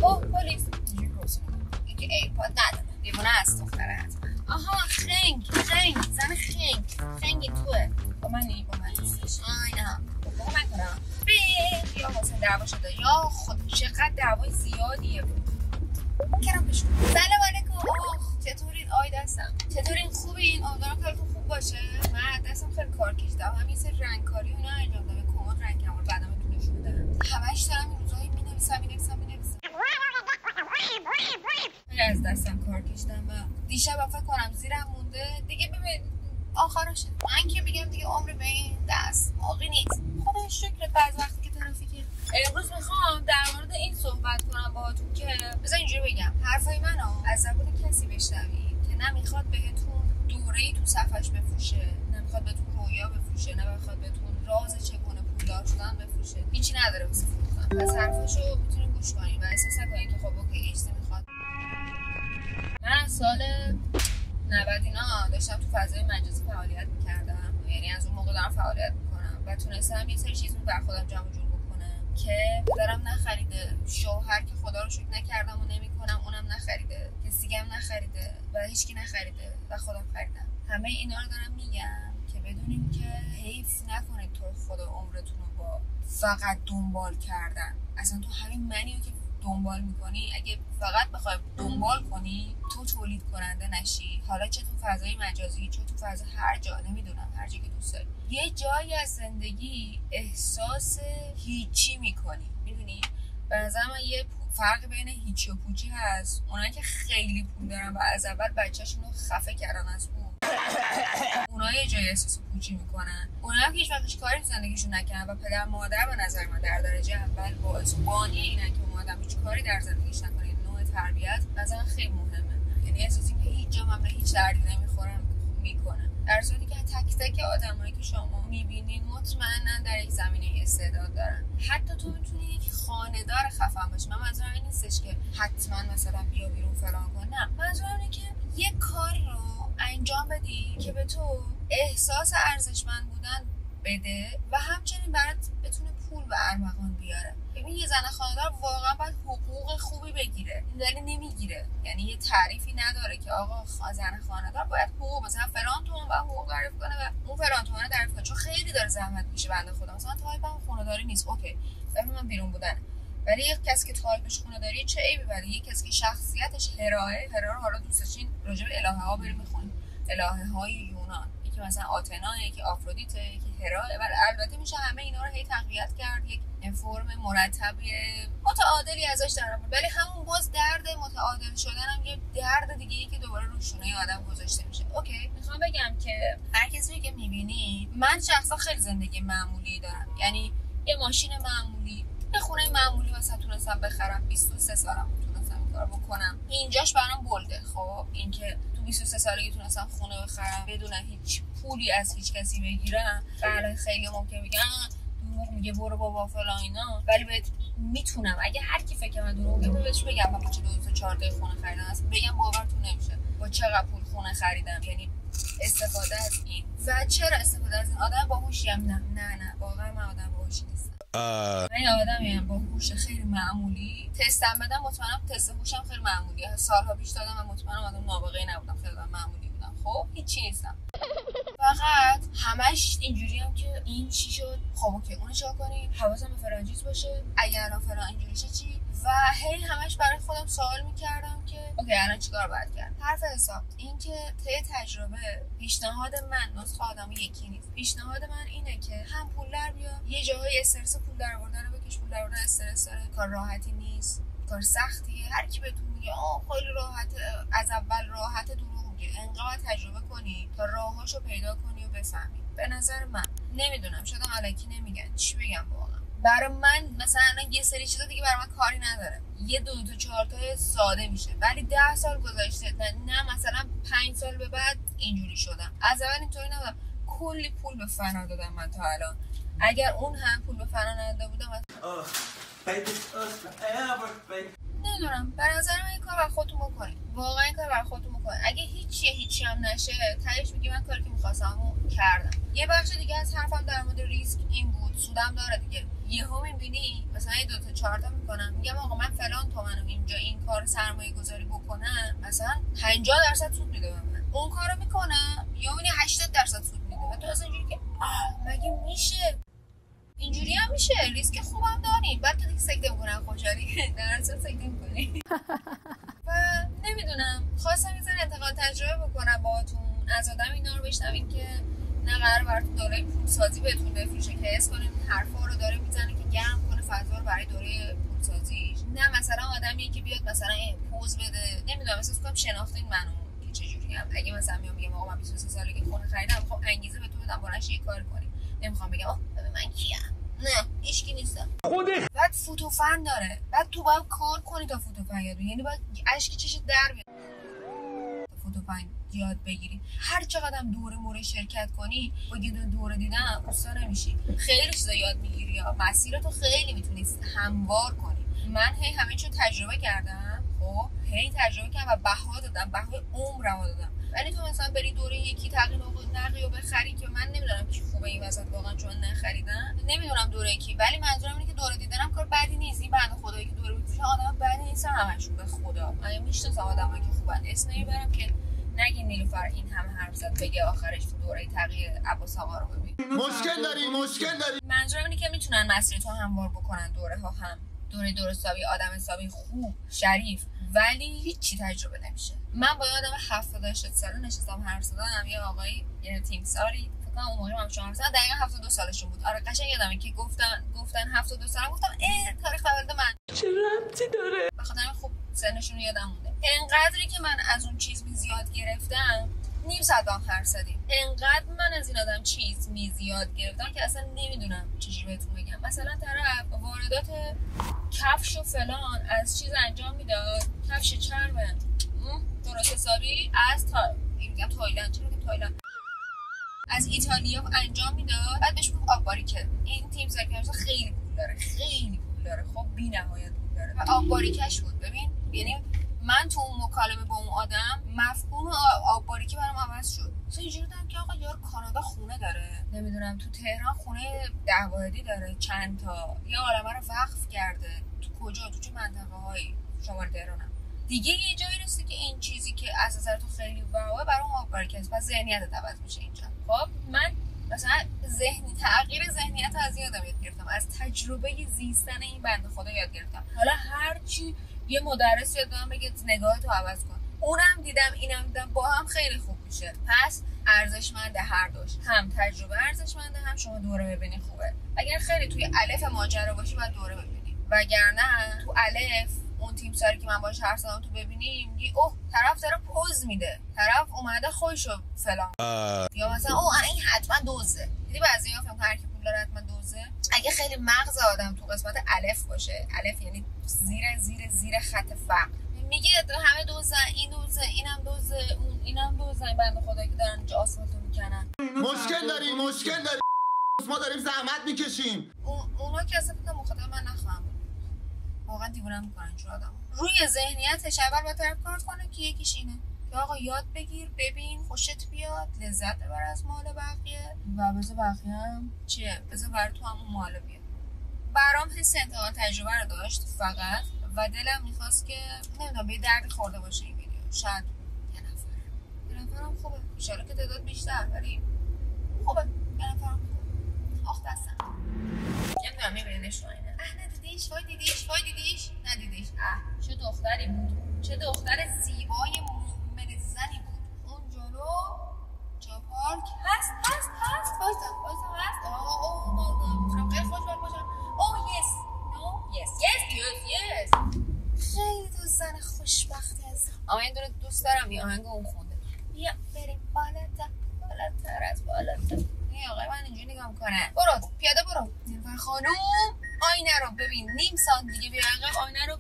اوه پلیس اینجوری پرسید این که ایپاد نداره دیوونه است دختره حتما. آها خنگ زن خنگ توه با من نیستش. نه با من کنم یا حسین دعوا شده یا خود چقدر دعوای زیادیه بود کرم بشون. سلام علیکم. چطورین؟ آی دستم چطورین؟ خوبین؟ امیدوارم کارتون خوب باشه. من دستم خیلی کار کشیدم، همین سری رنگکاری اونا انجام دادم، کمد رنگ کردم، بعدم نشون میدم. همش دارم این روزایی می‌نویسم. خیلی از دستم کار کشیدم و دیشب فکر کنم زیرم مونده دیگه. ببین آخرشه، من که میگم دیگه عمر به این دست باقی نیست. خدا شکر بعض وقتی که ترافیکه. امروز میخوام در مورد این صحبت کنم باهاتون که بذار اینجوری بگم حرفای منو از زبون کسی بشنوید که نمیخواد بهتون دوره‌ای تو صفحش بفروشه، نمیخواد بهتون رویا بفروشه، نمیخواد بهتون راز چگونه پولدار شدن بفروشه. هیچی نداره واسه فروختن. پس حرفاشو میتونید گوش کنید و احساس نکنید که خب اوکی اجازه میخواد. من سال 90 اینا داشتم تو فضای مجازی فعالیت میکردم، یعنی از اون موقع دارم فعالیت میکنم و تونستم یه سری چیز رو بر خودم جمع جور بکنم که پدرم نخریده، شوهر که خدا رو شکر نکردم و نمیکنم اونم نخریده، کسی دیگه هم نخریده و هیچکی نخریده و خودم خریدم. همه اینا رو دارم میگم که بدونیم که حیف نکنید تو خدا عمرتون رو با فقط دنبال کردن. اصلا تو همین منیو که دنبال میکنی، اگه فقط بخوای دنبال کنی تو تولید کننده نشی، حالا چه تو فضای مجازی چه تو فضای هر جا، نمیدونم هر جا که دوست داری، یه جایی از زندگی احساس هیچی میکنی. میدونی به نظر من یه فرق بین هیچی و پوچی هست. اونایی که خیلی پول دارن و از اول بچه‌شون رو خفه کردن از پول، اونها یه جایی احساس پوچی میکنن. اونها که هیچ وقت کاری تو زندگیشون نکردن و پدر مادر به نظر من در درجه اول باعث بانی اینن که اون آدم هیچ کاری در زندگیش نکنه. نوع تربیت مثلا خیلی مهمه، یعنی احساس اینکه هیچ جا هم به هیچ دردی نمیخورن میکنه، در صورتی که تک تک آدمایی که شما میبینین مطمئنا در یک زمینه استعداد دارن. حتی تو میتونی یک خانه‌دار خفن باشی. من منظورم این نیستش که حتما مثلا بیا بیرون فلان کن، نه، منظورم اینه که یک کار رو انجام بدی که به تو احساس ارزشمند بودن بده و همچنین برات بتونه پول و ارمغان بیاره. ببین یه زن خانه‌دار واقعا باید حقوق خوبی بگیره، این دلیل نمیگیره، یعنی یه تعریفی نداره که آقا زن خانه‌دار باید حقوق مثلا فلان تومن باید حقوق تعریف کنه و اون فلان تومن تعریف کنه، چون خیلی داره زحمت میشه. بنده خدا مثلا تایپم خانه‌داری نیست، اوکی ببین من بیرون بودن، ولی یک کسی که تایپش خانه‌داری چه عیبی؟ ولی یک کسی که شخصیتش هرا حالا دوست داشتین راجع به الهه ها بریم میخونیم، الهه های یونان، یکی مثلا آتنا، یکی آفرودیته، یکی هرا، ولی البته میشه همه اینا رو هی تقویت کرد، یک فرم مرتب متعادلی ازش در آورد، ولی همون باز درد متعادل شدن هم یه درد دیگه ای که دوباره روی شونه آدم گذاشته میشه. اوکی میخوام بگم که هر کسی که میبینی، من شخصا خیلی زندگی معمولی دارم، یعنی یه ماشین معمولی، یه خونه معمولی مثلا تونستم بخرم، 23 سالم تونستم این کارو بکنم، اینجاش برام بولده. خب اینکه تو 23 سالگی تونستم خونه بخرم بدون هیچ پولی از هیچ کسی بگیرم، بله خیلی ممکن میگن دروغ میگه برو بابا فلان اینا، ولی بهت میتونم اگه هر کی فکر من دروغ میگه بهش بگم من با چه 2 تا 4 تا خونه خریدم، اصلا بگم باورتون نمیشه با چقدر پول خونه خریدم. یعنی استفاده از این و چرا استفاده از این آدم باهوشی هم نه واقعا من آدم باهوشی نیستم. من آدمیم با هوش خیلی معمولی، تستم بدم مطمئنم تست هوشم خیلی معمولیه، سالها پیش دادم و مطمئنم آدم نابغه‌ای نبودم، خیلی معمولی بودم. خب هیچی نیستم، فقط همش اینجوری هم که این چی شد، خب اوکی اونو چیکار کنیم، حواسم به فرانچیز باشه، اگه الان فلان اینجوری شه چی، و هی همش برای خودم سوال میکردم که اوکی الان چیکار باید کرد. حرف حساب این که طی تجربه پیشنهاد من نسخه آدمو یکی نیست. پیشنهاد من اینه که هم پول در بیا، یه جاهای استرس پول در آوردن رو بکش، پول در آوردن استرس داره، کار راحتی نیست، کار سختیه. هر کی بهتون میگه خیلی راحته، از اول راحته، دروغ میگه. انقدر تجربه کنی تا راهاشو پیدا کنی و بفهمی. به نظر من نمیدونم، شاید الکی نمیگن، چی بگم واقعا. برای من مثلا یه سری چیزا دیگه برای من کاری نداره، یه 2 تا 4 تا ساده میشه، ولی 10 سال گذشته نه مثلا 5 سال به بعد اینجوری شدم. از اول اینطوری نبودم، کلی پول به فنا دادم من تا الان. اگر اون هم پول به فنا نداده بودم نمیدونم. به نظر من این کار برای خودتون بکنید، واقعا این کار برای خودتون بکنید. اگه هیچی هم نشه تهش میگی من کاری که می‌خواستم کردم. یه بخش دیگه از حرفم در مورد ریسک این بود، سودم داره دیگه. یهو می‌بینی مثلا 2 تا 4 تا میکنم، میگم آقا من فلان تومنم اینجا این کار سرمایه گذاری بکنم، مثلا 50% سود میده به من. اون کارو میکنم یا میبینی 80% سود میده و تو اصلا اینجوری که مگه میشه؟ اینجوری هم میشه. ریسک خوبم داری. بعد تو دیگه سکته میکنن خوشحالی در اصل سکته میکنی. و نمیدونم، خواستم یه ذره انتقال تجربه بکنم باهاتون، از آدم اینا رو بشنوین که نه قرار براتون دوره پولسازی بهتون بفروشه که حس کنین حرفا رو داره میزنه که گرم کنه فضا رو برای دوره پولسازی، نه مثلا آدمیه که بیاد مثلا پوز بده. نمیدونم، احساس کنم شناختین منو که چجوری ام. اگه مثلا میگم آقا من 23 سالگی خونه خریدم، خب انگیزه به تو بدم بلند شی کار کنی. نمیخوام بگم ببین من کیم، نه هیچکی نیستم. بعد فوتوفن داره، بعد تو باید کار کنی تا فوتوفن یاد بگیری، یعنی باید اشک چشت در بیاد فوتوفن یاد بگیری. هر چقدر دوره موره شرکت کنی با یه دوره دیدن اوستا نمیشی، خیلی چیزا یاد میگیری یا مسیرتو خیلی میتونی هموار کنی. من همه چیو تجربه کردم، خب تجربه کردم و بها دادم، بهای عمرمو دادم. ولی تو مثلا بری دوره یکی تقریبا نقی و بخری که من نمیدونم کی خوبه این وسط واقعا، چون نخریدم نمیدونم دوره کی، ولی منظورم اینه که دوره دیدنم کار بدی نیست. این بنده خدایی که دوره میفروشه آدم بدی نیستن همشون، به خدا من میشناسم آدمایی که خوبن، اسم نمیبرم که نگین نیلوفر این همه حرف زد بگه آخرش تو دوره تغییر عباس آقا رو ببین. مشکل داری. منظورم اینه که میتونن مسیر تو هموار بکنن، دوره ها هم دوره درست حسابی، آدم حسابی خوب شریف، ولی هیچی تجربه نمیشه. من با آدم 70 ساله نشستم حرف زدم، یه آقایی یه تیمساری فکر کنم اون موقع من شما مثلا دقیقاً 72 سالشون بود. آره قشنگ یادمه که گفتن 72 سالم، گفتم تاریخ تولد من چه ربطی داره؟ بخاطر خوب سنشون رو یادم مونده. انقدری که من از اون چیز زیاد گرفتم، نیم ساعت با هم حرف زدیم. انقدر من از این آدم چیز زیاد گرفتم که اصلا نمیدونم چجوری بهتون بگم. مثلا طرف واردات کفش و فلان از چیز انجام میداد، کفش چرمه درست حسابی از میگم تایلند، چرا میگم تایلند، از ایتالیا انجام میداد. بعد بهش گفت آب باریکه. این تیم زرکرز خیلی پول داره، خب بی‌نهایت پول داره و آب باریکش بود. ببین یعنی من تو اون مکالمه با اون آدم مفهوم آب باریکه برام عوض شد. مثلا اینجوری دیدم که آقا یار کانادا خونه داره، نمیدونم تو تهران خونه 10 واحدی داره چند تا، یه عالمه رو وقف کرده. تو کجا؟ تو چه منطقه‌هایی؟ شمال تهرانم دیگه. یه جایی رسید که این چیزی که از نظر تو خیلی واو برام آب باریکه است، پس ذهنیت عوض میشه اینجا. خب من مثلا تغییر ذهنیت از این آدم یاد گرفتم، از تجربه زیستن این بنده خدا یاد گرفتم. حالا هر چی یه مدرس یاد دادم بگه نگاهتو عوض کن، اونم دیدم اینم دیدم، با هم خیلی خوب میشه. پس ارزشمنده هر دوش، هم تجربه ارزشمنده، هم شما دوره ببینی خوبه. اگر خیلی توی الف ماجرا باشی باید دوره ببینی، وگرنه تو الف اون تیم ساری که من باهاش حرف زدم تو ببینی میگی اوه طرف داره پوز میده، طرف اومده خودشو فلان یا مثلا این حتما دوزه. دیدی بعضیا فهم هر کی پول داره حتما دوزه. اگه خیلی مغز آدم تو قسمت الف باشه، الف یعنی زیر خط فقر، میگه همه دوزن، این دوزه، اینم دوزه، اون اینم دوزه. این بنده خدایی که دارن اینجا آسفالتو میکنن مشکل داری ما داریم زحمت میکشیم. اونا که اصلا فکر مخاطب من نخواهم، واقعا دیوونم میکنن چون آدم روی ذهنیتش اول با طرف کار کنه که یکیش اینه که آقا یاد بگیر، ببین، خوشت بیاد، لذت ببر از مال بقیه و بذار بقیه هم چیه، بذار بر تو هم مال بیاد. برام حس انتقال تجربه رو داشت فقط و دلم میخواست که نمیدونم به درد خورده باشه این ویدیو. شاید یه نفرم خوبه، انشالله که تعداد بیشتر، ولی خوبه یه نفرم خوبه. آخ دستم نمیدونم میبینیدش رو اینه. ندیدیش؟ وای دیدیش؟ ندیدیش؟ چه دختری بود، چه دختر زیبای مؤمن زنی بود. اون جلو جا پارک هست وایسا هست. اوه خیلی خوشحال باشم. اوه یس خیلی تو زن خوشبختی هست. اما این دونه دوست دارم یه آهنگ اون خونده، بیا بریم بالاتر از بالاتر. این آقای من اینجوری نگاه میکنه. برو پیاده برو نیلوفر خانوم، آینه رو ببین، نیم ساعت دیگه بیا عقب، آینه رو